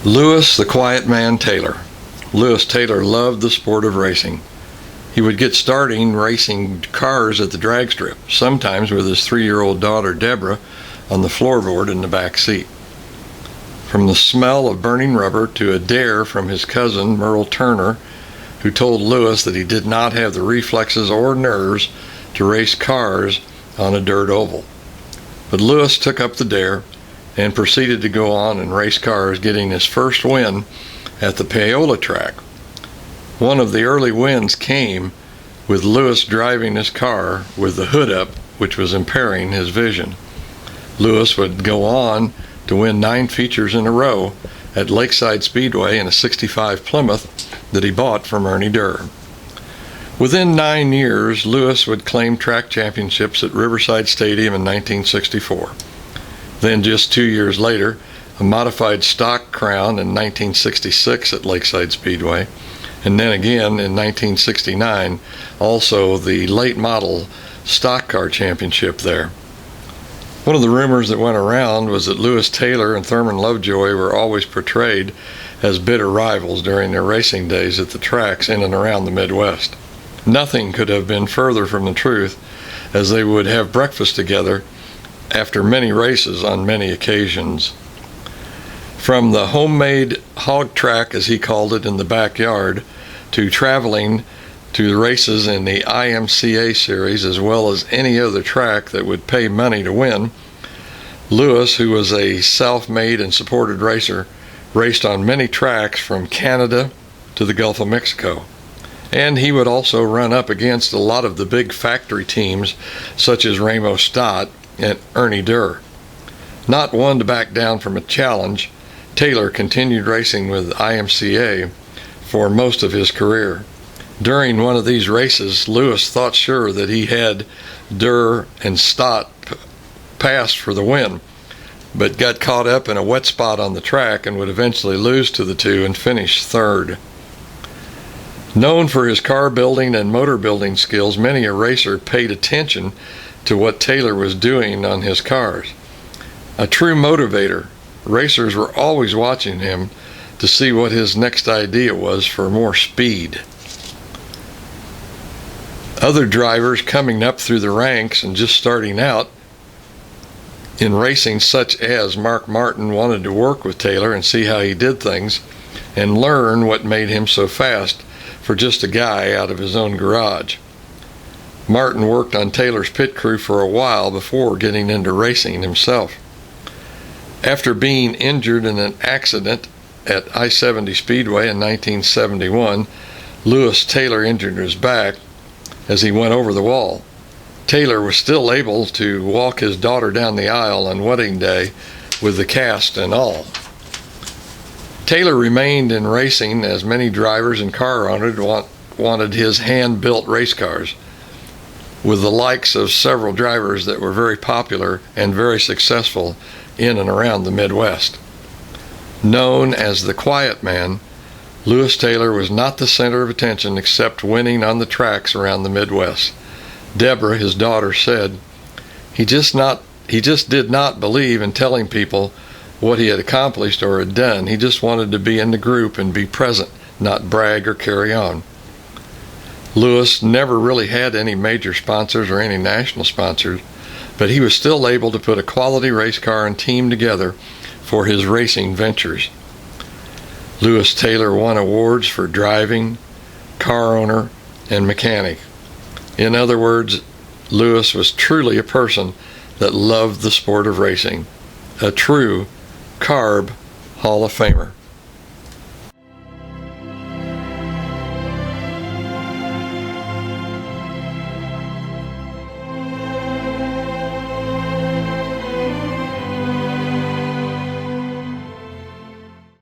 Lewis the Quiet Man Taylor. Lewis Taylor loved the sport of racing. He would get starting racing cars at the drag strip, sometimes with his 3-year-old daughter Deborah on the floorboard in the back seat. From the smell of burning rubber to a dare from his cousin Merle Turner, who told Lewis that he did not have the reflexes or nerves to race cars on a dirt oval. But Lewis took up the dare and proceeded to go on and race cars, getting his first win at the Paola track. One of the early wins came with Lewis driving his car with the hood up, which was impairing his vision. Lewis would go on to win 9 features in a row at Lakeside Speedway in a '65 Plymouth that he bought from Ernie Durr. Within 9 years, Lewis would claim track championships at Riverside Stadium in 1964. Then just 2 years later, a modified stock crown in 1966 at Lakeside Speedway, and then again in 1969, also the late model stock car championship there. One of the rumors that went around was that Lewis Taylor and Thurman Lovejoy were always portrayed as bitter rivals during their racing days at the tracks in and around the Midwest. Nothing could have been further from the truth, as they would have breakfast together after many races on many occasions. From the homemade hog track, as he called it, in the backyard, to traveling to the races in the IMCA series, as well as any other track that would pay money to win, Lewis, who was a self-made and supported racer, raced on many tracks from Canada to the Gulf of Mexico. And he would also run up against a lot of the big factory teams, such as Ramo Stott and Ernie Durr. Not one to back down from a challenge, Taylor continued racing with IMCA for most of his career. During one of these races, Lewis thought sure that he had Durr and Stott passed for the win, but got caught up in a wet spot on the track and would eventually lose to the two and finish third. Known for his car building and motor building skills, many a racer paid attention to what Taylor was doing on his cars. A true motivator, racers were always watching him to see what his next idea was for more speed. Other drivers coming up through the ranks and just starting out in racing, such as Mark Martin, wanted to work with Taylor and see how he did things and learn what made him so fast for just a guy out of his own garage. Martin worked on Taylor's pit crew for a while before getting into racing himself. After being injured in an accident at I-70 Speedway in 1971, Lewis Taylor injured his back as he went over the wall. Taylor was still able to walk his daughter down the aisle on wedding day with the cast and all. Taylor remained in racing as many drivers and car owners wanted his hand-built race cars, with the likes of several drivers that were very popular and very successful in and around the Midwest. Known as the Quiet Man, Lewis Taylor was not the center of attention except winning on the tracks around the Midwest. Deborah, his daughter, said, he just did not believe in telling people what he had accomplished or had done. He just wanted to be in the group and be present, not brag or carry on. Lewis never really had any major sponsors or any national sponsors, but he was still able to put a quality race car and team together for his racing ventures. Lewis Taylor won awards for driving, car owner, and mechanic. In other words, Lewis was truly a person that loved the sport of racing, a true CARB Hall of Famer.